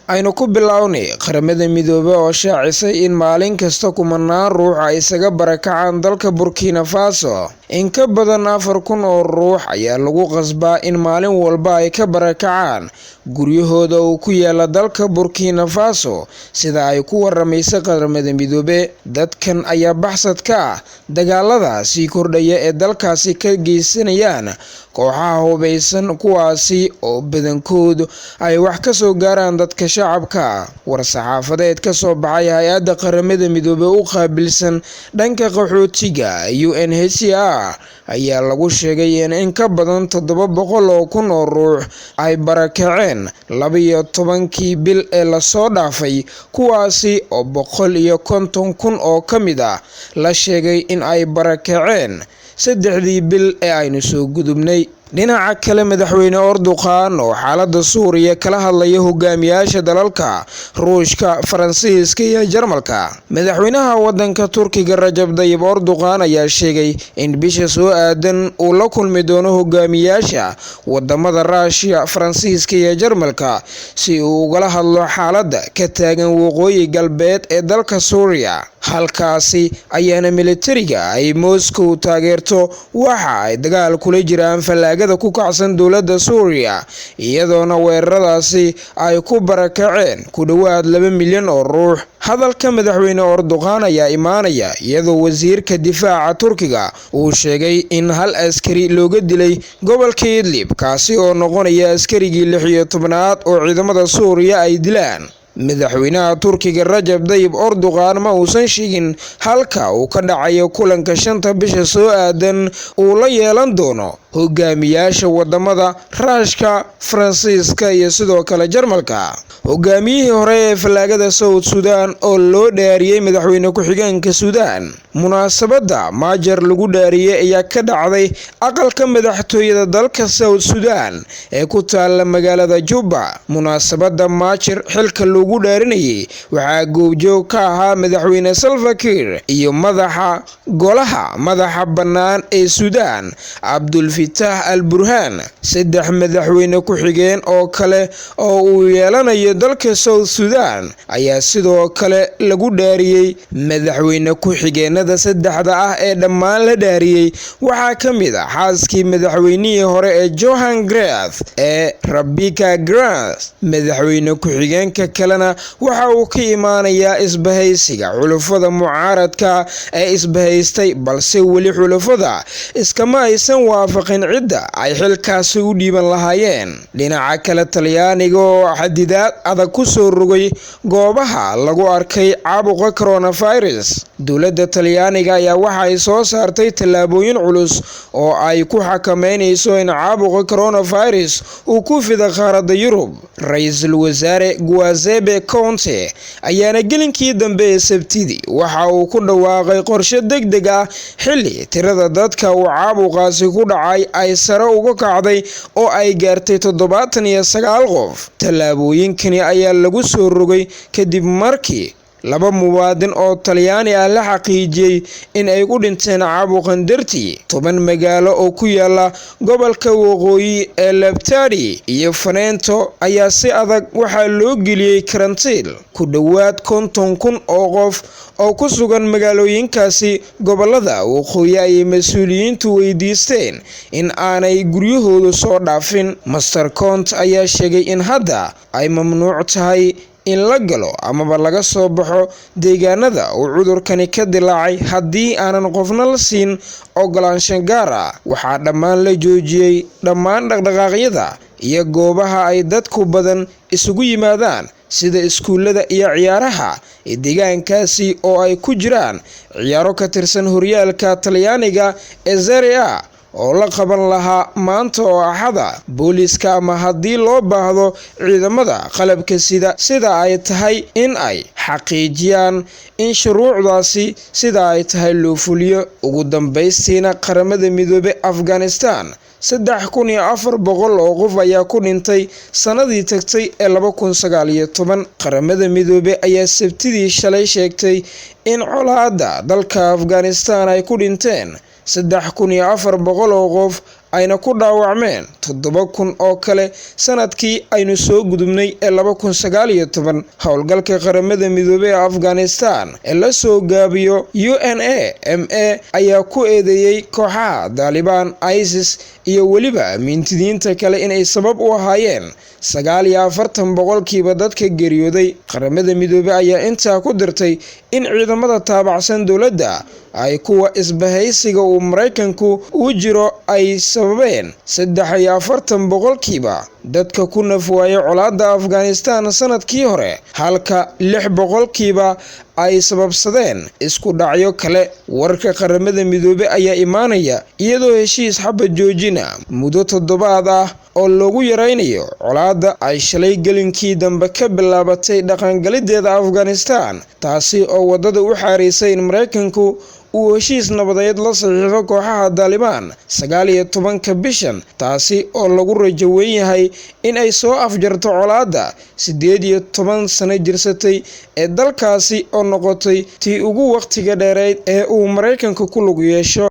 aynu ku bilownay qaramada midoobay oo shaacisay in maalin kasta kumanaan ruux ay isaga barakacaan dalka Burkina Faso. In ka badan 4,000 oo ruux ayaa lagu qasbaa in maalin walba ay ka barakacaan guryahooda oo ku yaala dalka Burkina Faso, sida ay ku waramaysa qaramada midoobay. Dadkan ayaa baxsad ka ah dagaalada sii kordhaya ee dalkaasi ka geysanayaan kooxaha hubeysan, kuwaasi oo badankoodu ay wax ka soo gaaraan dadka shacabka. War-saxaafadeed ka soo baxay hay'adda qaramada midoobay u qaabilsan dhanka qaxootiga UNHCR ayaa lagu sheegay in ka badan 700,000 oo ruux ay barakaceen 12 bil ee la soo dhaafay, kuwaasi oo 150,000 oo ka mid ah la sheegay in ay barakaceen 3 bil ee aynu soo gudubnay. Dhinaca kale, madaxweyne Erdogan oo xaaladda Suuriya kala hadlaya hogaamiyaasha dalalka Ruushka, Faransiiska iyo Jarmalka. Madaxweynaha wadanka Turkiga Rajab Tayyip Erdogan ayaa sheegay in bisha soo aadan uu la kulmi doono hogaamiyaasha wadamada Ruushka, Faransiiska iyo Jarmalka si uu ugala hadlo xaaladda ka taagan waqooyi galbeed ee dalka Suuriya. Halkaasi ayaana militariga ay Moscow taageerto waxa ay dagaal kula jiraan fallaagada ku kacsan dowladda Suuriya, iyadoona weeraradaasi ay ku barakaceen ku dhawaad 2 milyan oo ruux. Hadalka madaxweyne Erdogan ayaa imaanaya iyadoo wasiirka difaaca Turkiga uu sheegay in hal askari looga dilay gobolka Idlib, kaasi oo noqonaya askarigii 16aad oo ciidamada Suuriya ay dilaan. Madaxweynaha Turkiga Rajab Tayyip Erdogan ma uusan sheegin halka uu ka dhacayo kulanka 5 bisha soo aadan uu la yeelan doono hogaamiyaasha wadamada Ruushka, Faransiiska iyo sidoo kale Jarmalka. Hogaamiyihii hore ee fallaagada South Sudan oo loo dhaariyay madaxweyne ku-xigeenka Suudaan. Munaasabadda Maajar lagu dhaariyay ayaa ka dhacday aqalka madaxtooyada dalka South Sudan ee ku taala magaalada Juba. Munaasabadda Maajar xilka lagu dhaarinayay waxaa goobjoog ka ahaa madaxweyne Salva Kiir iyo madaxa golaha madaxa bannaan ee Suudaan Abdul Fattah al-Burhan. 3 madaxweyne ku-xigeen oo kale oo uu yeelanayo dalka South Sudan ayaa sidoo kale lagu dhaariyay. Madaxweyne ku-xigeenada saddexda ah ee dhammaan la dhaariyay waxaa ka mid ah xaaskii madaxweynihii hore ee Johan Graf ee Rebecca Graf. Madaxweyne ku-xigeenka kalena waxa uu ka imaanayaa isbahaysiga xulafada mucaaradka ee isbahaystay, balse weli xulafada iskama aysan waafaqin cidda ay xilkaasi u dhiiban lahaayeen. Dhinaca kale, Talyaaniga oo xadidaad adag ku soo rogay goobaha lagu arkay caabuqa coronavirus. Dowladda Talyaaniga ayaa waxa ay soo saartay tallaabooyin culus oo ay ku xakameynayso in caabuqa coronavirus uu ku fido qaaradda Yurub. Ra'iisul Wasaare Giuseppe Conte ayaana gelinkii dambe ee Sabtidii waxa uu ku dhawaaqay qorshe degdeg ah xilli tirada dadka uu caabuqaasi ku dhacay ay sare uga kacday oo ay gaartay 79 qof. Tallaabooyinkani ayaa lagu soo rogay kadib markii 2 muwaadin oo Talyaani ah la xaqiijiyay in ay u dhinteen caabuqan dartii. 10 magaalo oo ku yaala gobolka waqooyi ee Lombardy iyo Veneto ayaa si adag waxaa loo geliyay karantiil. Ku dhawaad 50,000 oo qof oo ku sugan magaalooyinkaasi gobolada waqooyi ay mas'uuliyiintu weydiisteen in aanay guryahooda soo dhaafin. Master Conte ayaa sheegay in hadda ay mamnuuc tahay in la galo amaba laga soo baxo deegaanada uu cudurkani ka dilaacay haddii aanan qofna la siin ogolaansho gaar ah. Waxaa dhammaan la joojiyay dhammaan dhaqdhaqaaqyada iyo goobaha ay dadku badan isugu yimaadaan sida iskuulada iyo ciyaaraha ee deegaankaasi oo ay ku jiraan ciyaaro ka tirsan horyaalka Talyaaniga ee Serie A oo la qaban lahaa maanta oo Axada. Booliiska ama haddii loo baahdo ciidamada qalabka sida ay tahay in ay xaqiijiyaan in shuruucdaasi sida ay tahay loo fuliyo. Ugu dambaystiina, qaramada midoobay Afghanistan 3,400 oo qof ayaa ku dhintay sanadii tagtay ee 2019. Qaramada midoobay ayaa Sabtidii shalay sheegtay in colaadda dalka Afghanistan ay ku dhinteen 3,400 oo qof ayna ku dhaawacmeen 7,000 oo kale sanadkii aynu soo gudubnay ee 2019. howlgalka qaramada midoobay ee Afghanistan ee la soo gaabiyo UNAMA ayaa ku eedeeyay kooxaha Taliban, ISIS iyo weliba mintidiinta kale inay sabab u ahaayeen 49% dadka geeriyooday. qaramada midoobay ayaa intaa ku dirtay in ciidamada taabacsan dowladda ay kuwa isbahaysiga uu Mareykanku u jiro ay sababeen 43% dadka ku nafwaayay colaadda Afghanistan sanadkii hore, halka 6% ay sababsadeen isku dhacyo kale. warka qaramada midoobay ayaa imaanaya iyadoo heshiis xabad joojina muddo 7 ah oo loogu yareynayo colaadda ay shalay gelinkii dambe ka bilaabatay dhaqangalideeda Afghanistan, taasi oo wadada u xareysay in Mareykanku uu heshiis nabadeed la saxiixo kooxaha Taliban 19 bishan, taasi oo lagu rajo weyn yahay in ay soo afjarto colaadda 18 sano jirsatay ee dalkaasi oo noqotay tii ugu waqtiga dheereed ee uu Mareykanku ku lug yeesho.